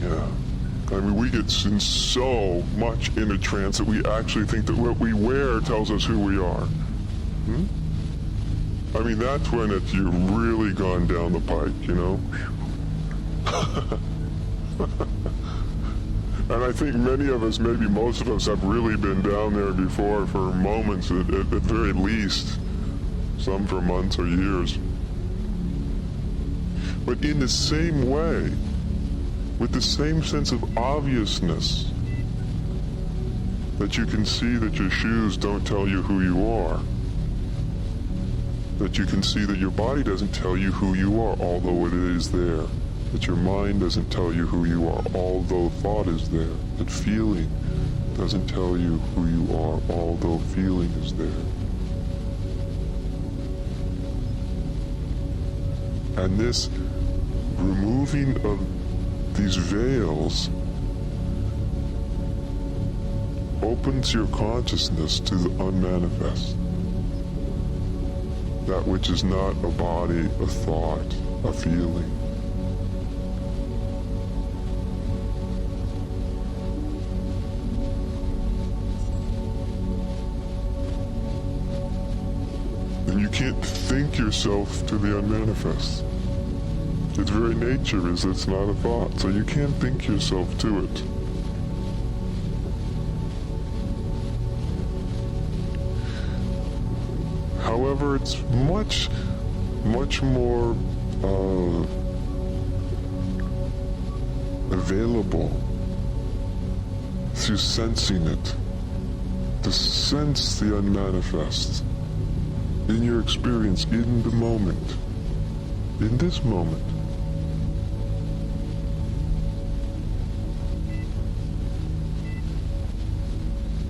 Yeah. I mean, we get in so much in a trance that we actually think that what we wear tells us who we are. I mean, that's when you've really gone down the pike, you know? And I think many of us, maybe most of us, have really been down there before for moments at the very least. Some for months or years. But in the same way, with the same sense of obviousness, that you can see that your shoes don't tell you who you are, that you can see that your body doesn't tell you who you are, although it is there, that your mind doesn't tell you who you are, although thought is there, that feeling doesn't tell you who you are, although feeling is there. And this removing of these veils opens your consciousness to the unmanifest. That which is not a body, a thought, a feeling. And you can't think yourself to the unmanifest. Its very nature is it's not a thought, so you can't think yourself to it. However, it's much more available through sensing it, to sense the unmanifest in your experience, in the moment, in this moment.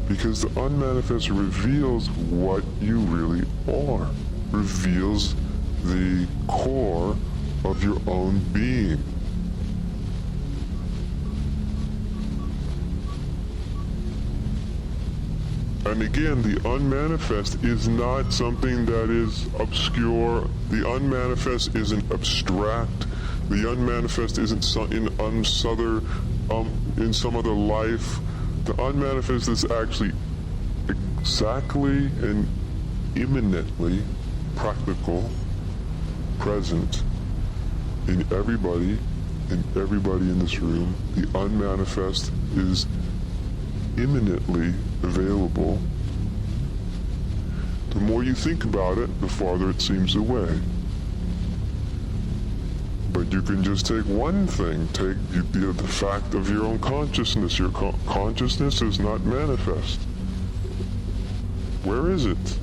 Because the unmanifest reveals what you really are, reveals the core of your own being. And again, the unmanifest is not something that is obscure. The unmanifest isn't abstract. The unmanifest isn't in some other life. The unmanifest is actually exactly and imminently practical, present in everybody in this room. The unmanifest is imminently available. The more you think about it, the farther it seems away. But you can just take one thing, take the fact of your own consciousness. Your consciousness is not manifest. Where is it?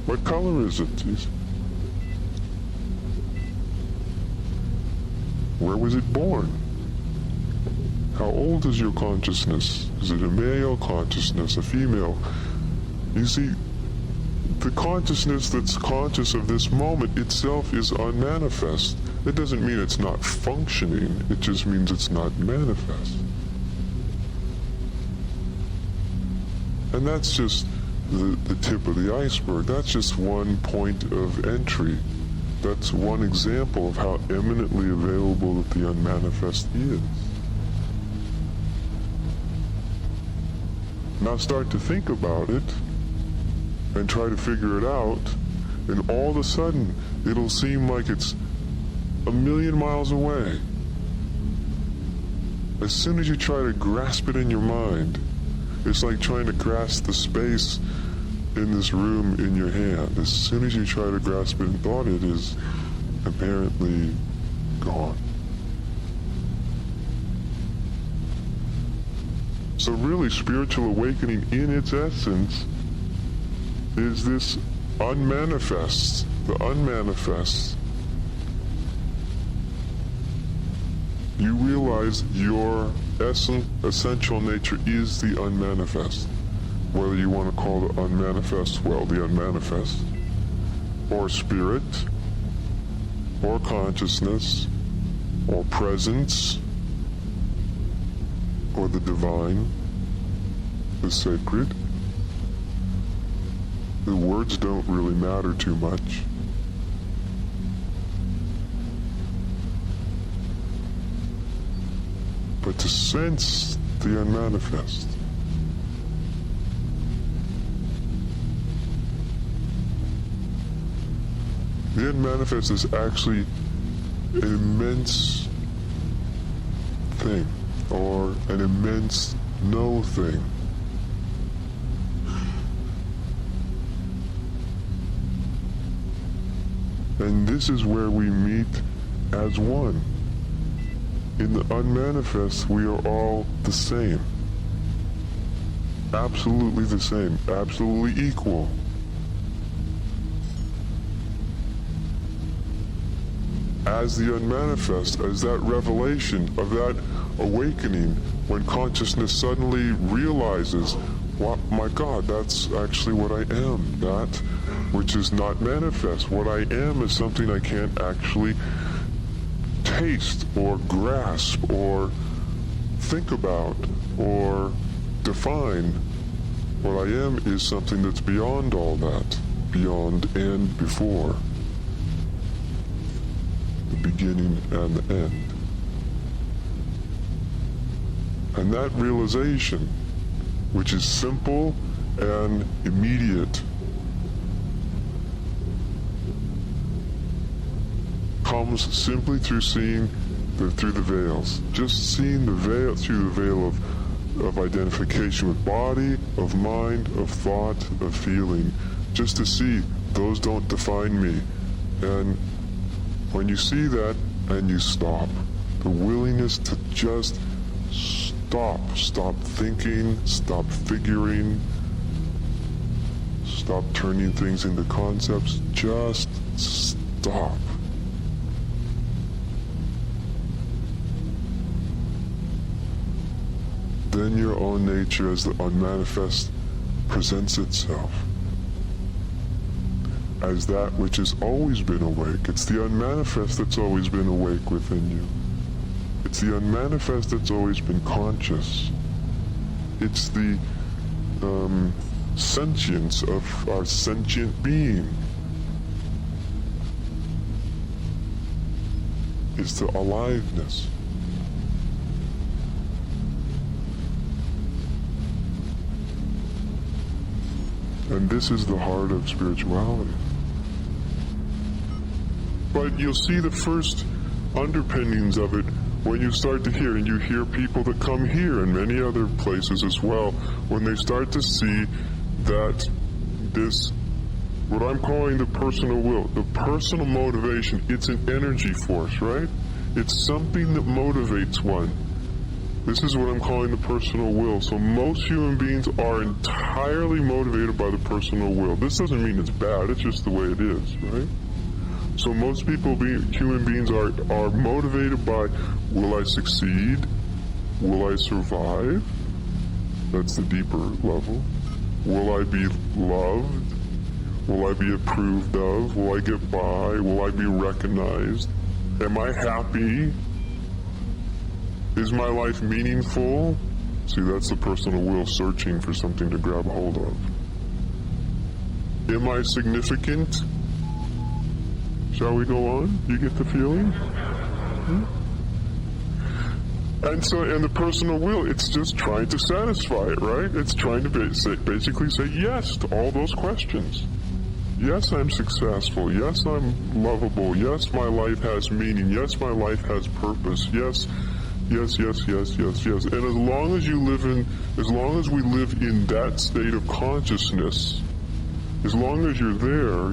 What color is it? Where was it born? How old is your consciousness? Is it a male consciousness, a female? You see, the consciousness that's conscious of this moment itself is unmanifest. It doesn't mean it's not functioning, it just means it's not manifest. And that's just the tip of the iceberg. That's just one point of entry. That's one example of how eminently available that the unmanifest is. Now start to think about it and try to figure it out, and all of a sudden it'll seem like it's a million miles away. As soon as you try to grasp it in your mind, it's like trying to grasp the space in this room in your hand. As soon as you try to grasp it in thought, it is apparently gone. So really, spiritual awakening in its essence is this unmanifest, the unmanifest. You realize your essential nature is the unmanifest. Whether you want to call the unmanifest, well, the unmanifest, or spirit, or consciousness, or presence, or the divine, the sacred. The words don't really matter too much. but to sense the unmanifest. The unmanifest is actually an immense thing, or an immense no thing. And this is where we meet as one. In the unmanifest, we are all the same. Absolutely the same, absolutely equal. As the unmanifest, as that revelation of that awakening, when consciousness suddenly realizes, well, my God, that's actually what I am, that which is not manifest. What I am is something I can't actually taste or grasp or think about or define. What I am is something that's beyond all that, beyond and before. The beginning and the end. And that realization, which is simple and immediate, comes simply through seeing through the veils. Just seeing the veil, through the veil of identification with body, of mind, of thought, of feeling. Just to see, those don't define me. And when you see that and you stop, the willingness to just stop thinking, stop figuring, stop turning things into concepts, just stop. Then your own nature as the unmanifest presents itself as that which has always been awake. It's the unmanifest that's always been awake within you. It's the unmanifest that's always been conscious. It's the sentience of our sentient being. It's the aliveness. And this is the heart of spirituality. But you'll see the first underpinnings of it when you start to hear, and you hear people that come here and many other places as well, when they start to see that this, what I'm calling the personal will, the personal motivation, it's an energy force, right? It's something that motivates one. This is what I'm calling the personal will. So most human beings are entirely motivated by the personal will. This doesn't mean it's bad, it's just the way it is, right? So most people, human beings, are motivated by, will I succeed? Will I survive? That's the deeper level. Will I be loved? Will I be approved of? Will I get by? Will I be recognized? Am I happy? Is my life meaningful? See, that's the personal will searching for something to grab hold of. Am I significant? Shall we go on? Do you get the feeling? And so, and the personal will, it's just trying to satisfy it, right? It's trying to basically say yes to all those questions. Yes, I'm successful. Yes, I'm lovable. Yes, my life has meaning. Yes, my life has purpose. Yes. And as long as we live in that state of consciousness, as long as you're there,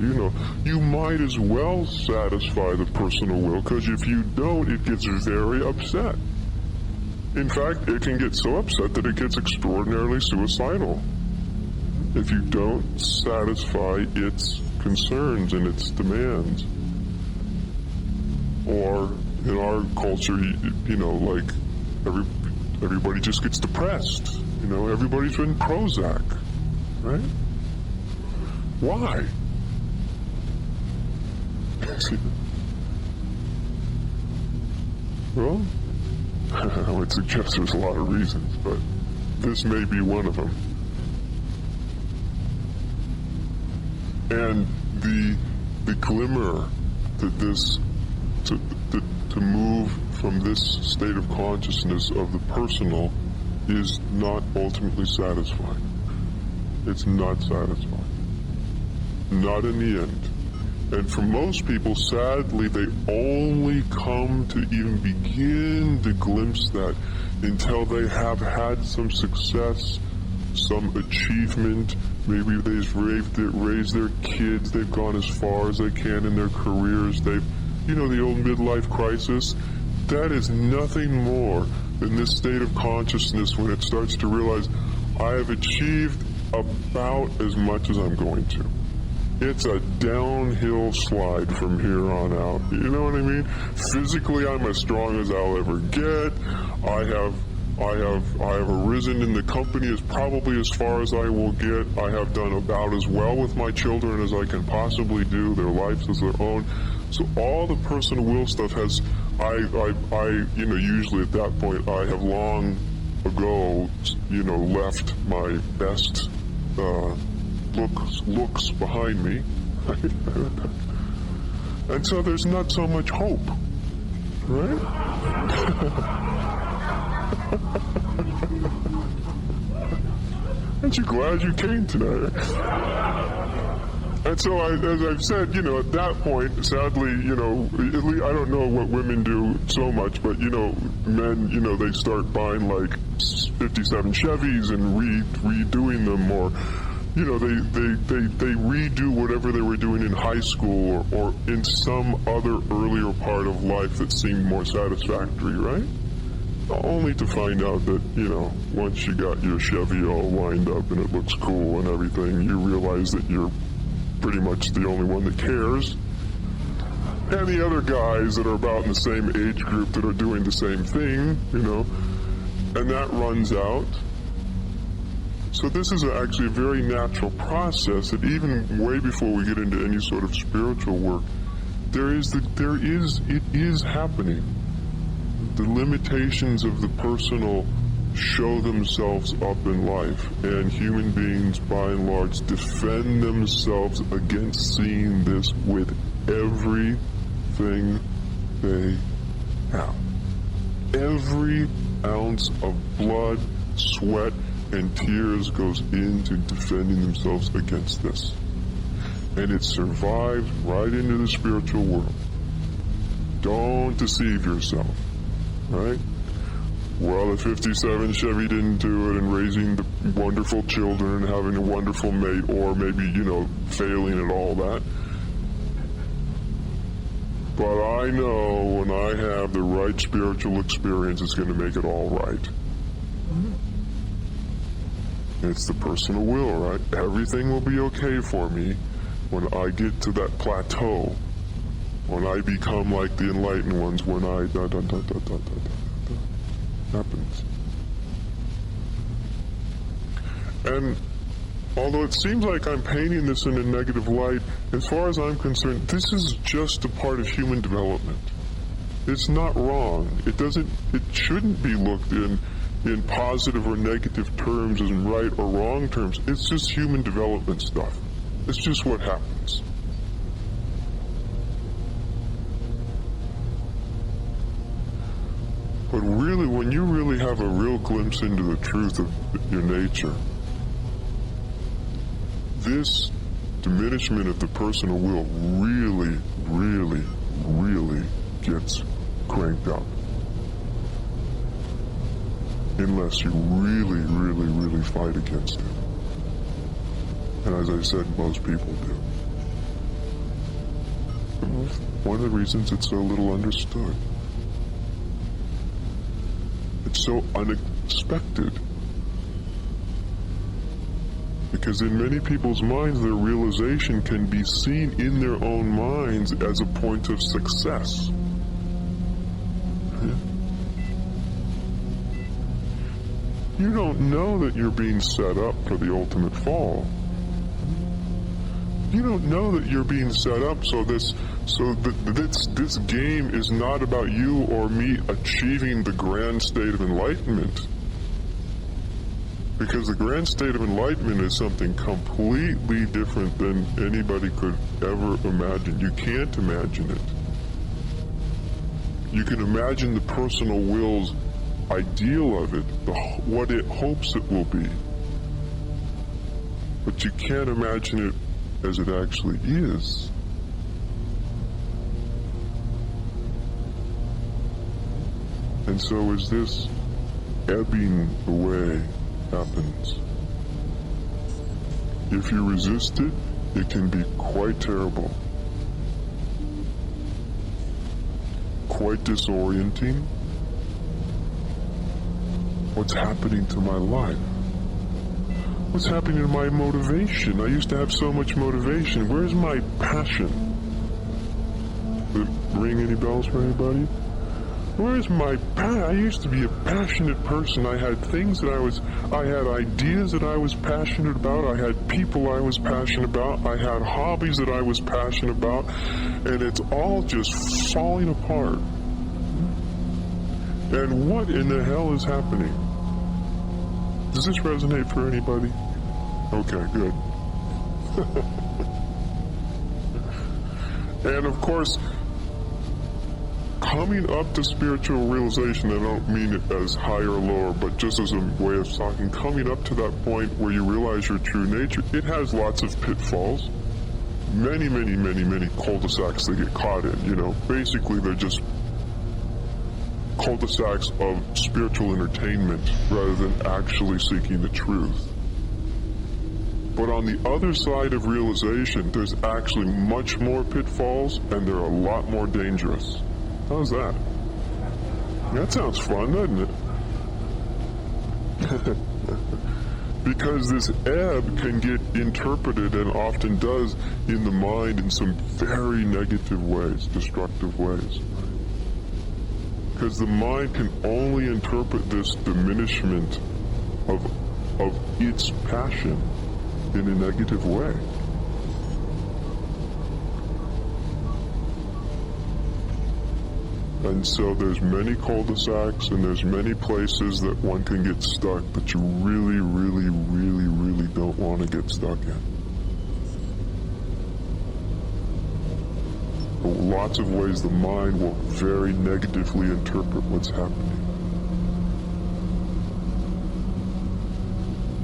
you might as well satisfy the personal will, because if you don't, it gets very upset. In fact, it can get so upset that it gets extraordinarily suicidal if you don't satisfy its concerns and its demands. Or in our culture, like everybody just gets depressed. Everybody's been Prozac, right? Why? Well, I would suggest there's a lot of reasons, but this may be one of them. And the glimmer that this to move from this state of consciousness of the personal is not ultimately satisfying. It's not satisfying. Not in the end. And for most people, sadly, they only come to even begin to glimpse that until they have had some success, some achievement. Maybe they've raised their kids, they've gone as far as they can in their careers, they've, the old midlife crisis. That is nothing more than this state of consciousness when it starts to realize, I have achieved about as much as I'm going to. It's a downhill slide from here on out. You know what I mean? Physically, I'm as strong as I'll ever get. I have arisen in the company as probably as far as I will get. I have done about as well with my children as I can possibly do. Their lives as their own. So all the personal will stuff has, usually at that point, I have long ago, left my best looks behind me. And so there's not so much hope, right? Aren't you glad you came tonight? And so, as I've said, at that point, sadly, at least I don't know what women do so much, but, men, they start buying like 57 Chevys and redoing them, or, they redo whatever they were doing in high school or in some other earlier part of life that seemed more satisfactory, right? Only to find out that, once you got your Chevy all lined up and it looks cool and everything, you realize that you're pretty much the only one that cares. And the other guys that are about in the same age group that are doing the same thing, and that runs out. So this is actually a very natural process that even way before we get into any sort of spiritual work, it is happening. The limitations of the personal show themselves up in life, and human beings by and large defend themselves against seeing this with everything they have. Every ounce of blood, sweat, and tears goes into defending themselves against this. And it survives right into the spiritual world. Don't deceive yourself, right? Well, the 57 Chevy didn't do it, and raising the wonderful children and having a wonderful mate, or maybe, failing at all that. But I know when I have the right spiritual experience, it's going to make it all right. It's the personal will, right? Everything will be okay for me when I get to that plateau, when I become like the enlightened ones, when I happens. And although it seems like I'm painting this in a negative light, as far as I'm concerned, this is just a part of human development. It's not wrong. It shouldn't be looked in positive or negative terms, as in right or wrong terms. It's just human development stuff. It's just what happens. But really, when you really have a real glimpse into the truth of your nature, this diminishment of the personal will really, really, really gets cranked up. Unless you really, really, really fight against it. And as I said, most people do. One of the reasons it's so little understood. It's so unexpected. Because in many people's minds, their realization can be seen in their own minds as a point of success. You don't know that you're being set up for the ultimate fall. You don't know that you're being set up so this game is not about you or me achieving the grand state of enlightenment. Because the grand state of enlightenment is something completely different than anybody could ever imagine. You can't imagine it. You can imagine the personal will's ideal of it, what it hopes it will be. But you can't imagine it as it actually is. And so as this ebbing away happens, if you resist it, it can be quite terrible, quite disorienting. What's happening to my life? What's happening to my motivation? I used to have so much motivation. Where's my passion? Does it ring any bells for anybody? Where's my passion? I used to be a passionate person. I had things that I had ideas that I was passionate about. I had people I was passionate about. I had hobbies that I was passionate about. And it's all just falling apart. And what in the hell is happening? Does this resonate for anybody? Okay, good. And of course, coming up to spiritual realization, I don't mean it as high or lower, but just as a way of talking, coming up to that point where you realize your true nature, it has lots of pitfalls. Many cul-de-sacs they get caught in, you know. Basically, they're just cul-de-sacs of spiritual entertainment rather than actually seeking the truth. But on the other side of realization, there's actually much more pitfalls, and they're a lot more dangerous. How's that? That sounds fun, doesn't it? Because this ebb can get interpreted, and often does, in the mind in some very negative ways, destructive ways. Because the mind can only interpret this diminishment of its passion in a negative way. And so there's many cul-de-sacs and there's many places that one can get stuck that you really don't want to get stuck in. Lots of ways the mind will very negatively interpret what's happening.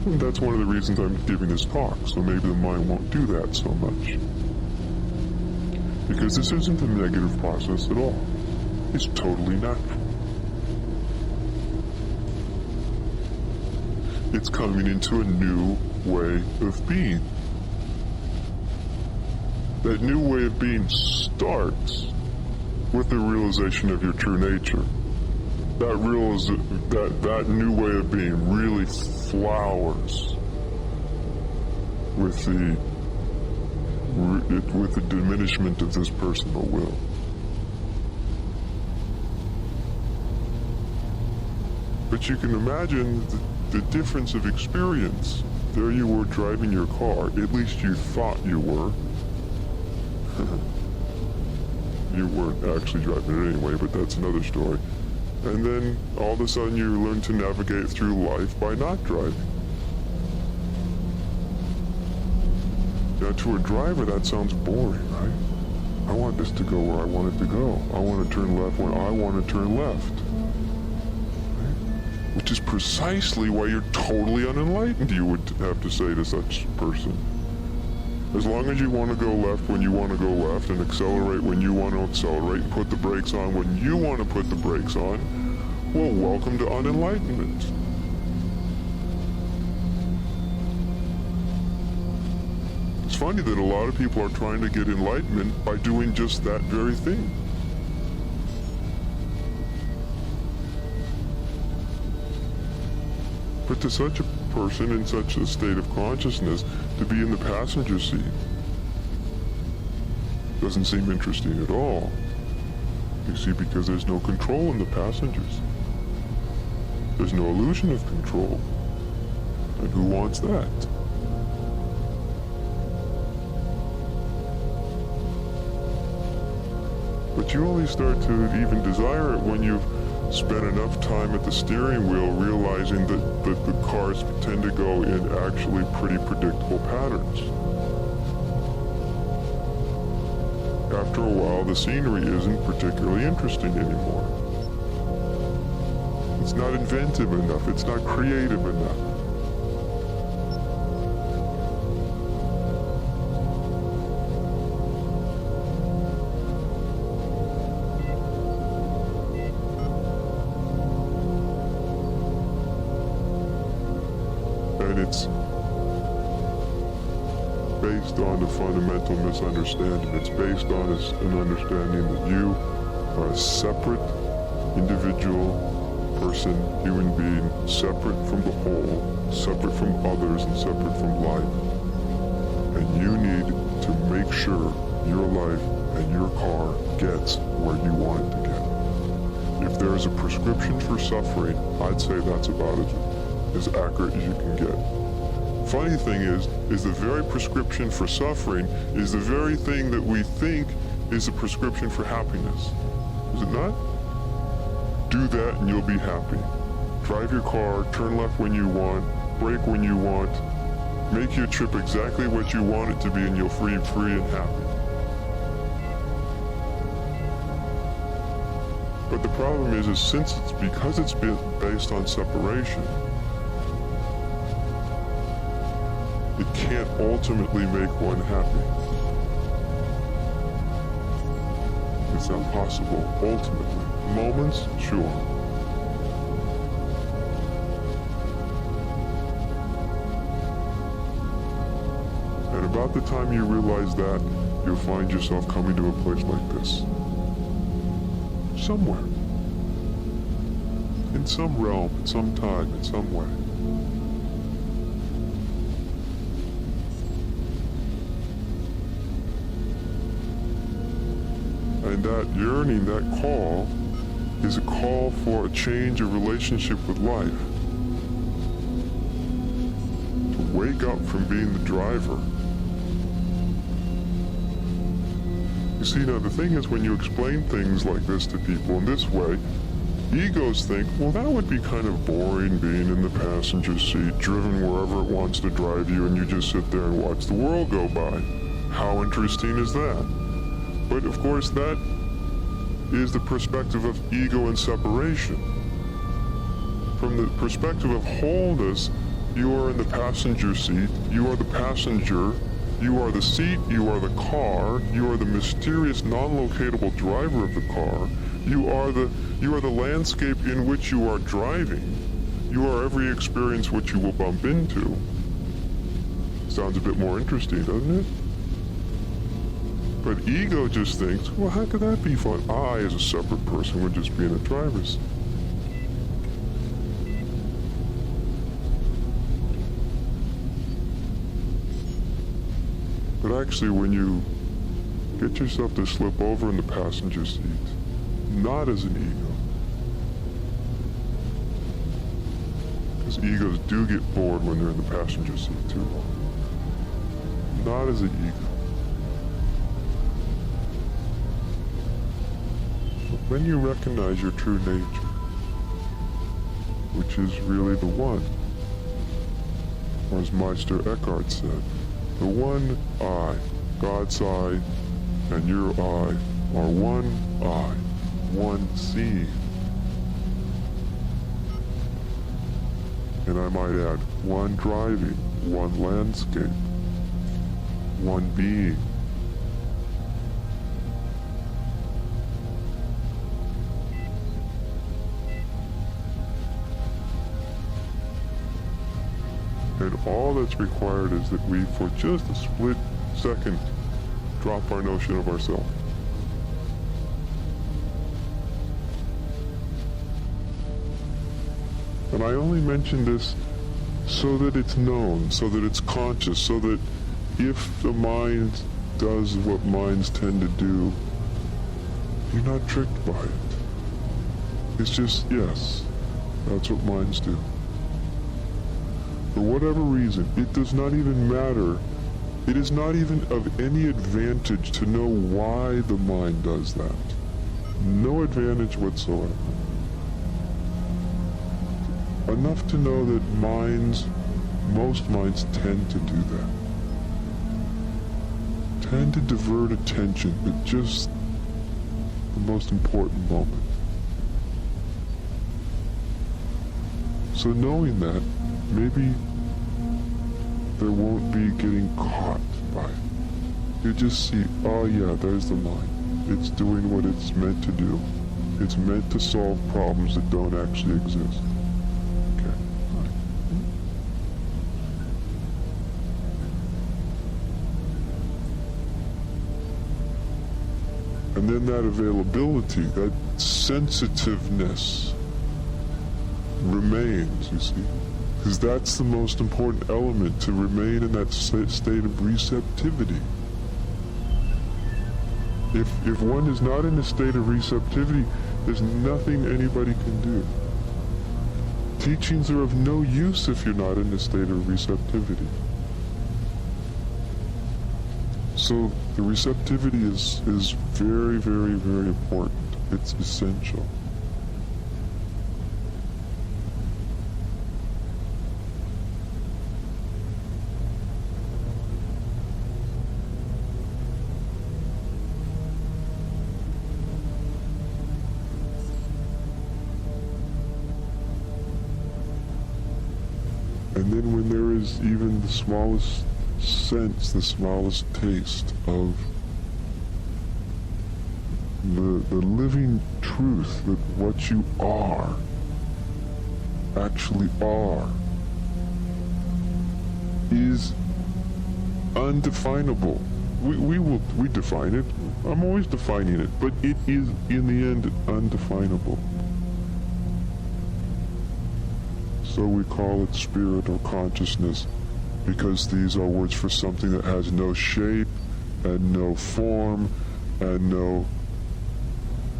And that's one of the reasons I'm giving this talk, so maybe the mind won't do that so much. Because this isn't a negative process at all. It's totally natural. It's coming into a new way of being. That new way of being starts with the realization of your true nature. That new way of being really flowers with the diminishment of this personal will. But you can imagine the difference of experience. There you were driving your car, at least you thought you were. You weren't actually driving it anyway, but that's another story. And then all of a sudden you learn to navigate through life by not driving. Now to a driver that sounds boring, right? I want this to go where I want it to go. I want to turn left when I want to turn left. Right? Which is precisely why you're totally unenlightened, you would have to say to such a person. As long as you want to go left when you want to go left, and accelerate when you want to accelerate, and put the brakes on when you want to put the brakes on, well, welcome to unenlightenment. It's funny that a lot of people are trying to get enlightenment by doing just that very thing. But to such a person in such a state of consciousness, to be in the passenger seat doesn't seem interesting at all. You see, because there's no control in the passengers. There's no illusion of control. And who wants that? But you only start to even desire it when you've spent enough time at the steering wheel realizing that the cars tend to go in actually pretty predictable patterns. after a while, the scenery isn't particularly interesting anymore. It's not inventive enough. It's not creative enough. And it's based on a fundamental misunderstanding. It's based on an understanding that you are a separate individual person, human being, separate from the whole, separate from others, and separate from life. And you need to make sure your life and your car gets where you want it to get. If there is a prescription for suffering, I'd say that's about as accurate as you can get. Funny thing is the very prescription for suffering is the very thing that we think is a prescription for happiness. Is it not? Do that and you'll be happy. Drive your car, turn left when you want, brake when you want, make your trip exactly what you want it to be, and you'll feel free and happy. But the problem is because it's based on separation, it can't ultimately make one happy. It's not possible, ultimately. Moments, sure. And about the time you realize that, you'll find yourself coming to a place like this. Somewhere. In some realm, in some time, in some way. And that yearning, that call, is a call for a change of relationship with life. To wake up from being the driver. You see, now the thing is, when you explain things like this to people in this way, egos think, well, that would be kind of boring being in the passenger seat, driven wherever it wants to drive you, and you just sit there and watch the world go by. How interesting is that? But of course, that is the perspective of ego and separation. From the perspective of wholeness, you are in the passenger seat, you are the passenger, you are the seat, you are the car, you are the mysterious, non-locatable driver of the car, you are the landscape in which you are driving, you are every experience which you will bump into. Sounds a bit more interesting, doesn't it? But ego just thinks, well, how could that be fun? I, as a separate person, would just be in a driver's seat. But actually, when you get yourself to slip over in the passenger seat, not as an ego, because egos do get bored when they're in the passenger seat too long, not as an ego. When you recognize your true nature, which is really the one, or as Meister Eckhart said, the one I, God's I, and your I are one I, one seeing. And I might add, one driving, one landscape, one being. And all that's required is that we, for just a split second, drop our notion of ourselves. And I only mention this so that it's known, so that it's conscious, so that if the mind does what minds tend to do, you're not tricked by it. It's just, yes, that's what minds do. For whatever reason, it does not even matter. It is not even of any advantage to know why the mind does that. No advantage whatsoever. Enough to know that most minds tend to do that. tend to divert attention at just the most important moment. So knowing that, maybe there won't be getting caught by it. You just see, oh yeah, there's the mind. It's doing what it's meant to do. It's meant to solve problems that don't actually exist. Okay. And then that availability, that sensitiveness remains, you see. Because that's the most important element, to remain in that state of receptivity. If one is not in a state of receptivity, there's nothing anybody can do. Teachings are of no use if you're not in a state of receptivity. So the receptivity is very, very, very important. It's essential. And then when there is even the smallest sense, the smallest taste of the living truth that what you actually are, is undefinable. We define it. I'm always defining it, but it is in the end undefinable. So we call it spirit or consciousness, because these are words for something that has no shape and no form and no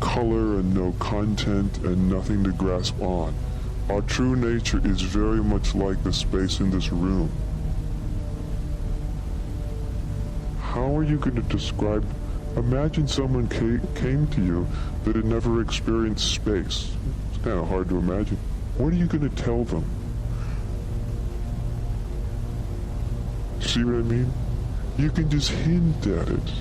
color and no content and nothing to grasp on. Our true nature is very much like the space in this room. How are you going to describe? Imagine someone came to you that had never experienced space. It's kind of hard to imagine. What are you going to tell them? See what I mean? You can just hint at it.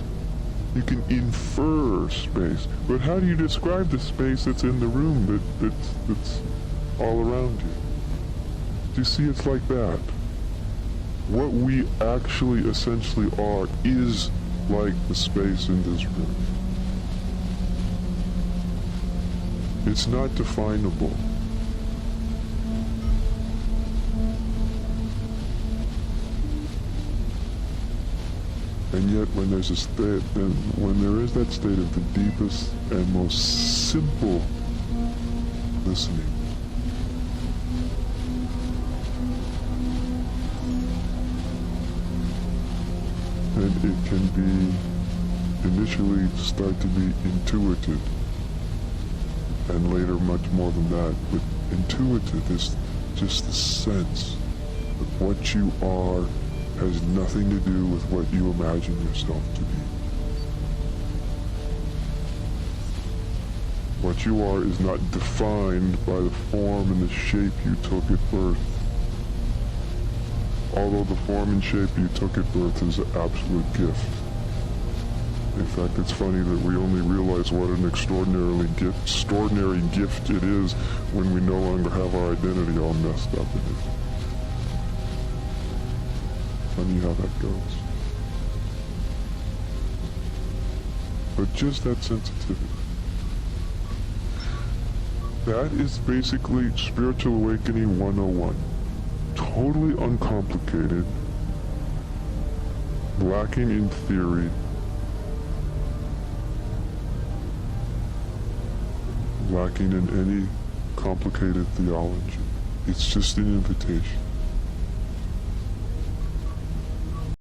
You can infer space. But how do you describe the space that's in the room that's all around you? Do you see, it's like that. What we actually essentially are is like the space in this room. It's not definable. And yet, when there's a state, when there is that state of the deepest and most simple listening, and it can be initially start to be intuitive, and later much more than that. But intuitive is just the sense that what you are has nothing to do with what you imagine yourself to be. What you are is not defined by the form and the shape you took at birth. Although the form and shape you took at birth is an absolute gift. In fact, it's funny that we only realize what an extraordinary gift it is when we no longer have our identity all messed up in it. Funny how that goes. But just that sensitivity. That is basically Spiritual Awakening 101. Totally uncomplicated, lacking in theory, lacking in any complicated theology. It's just an invitation.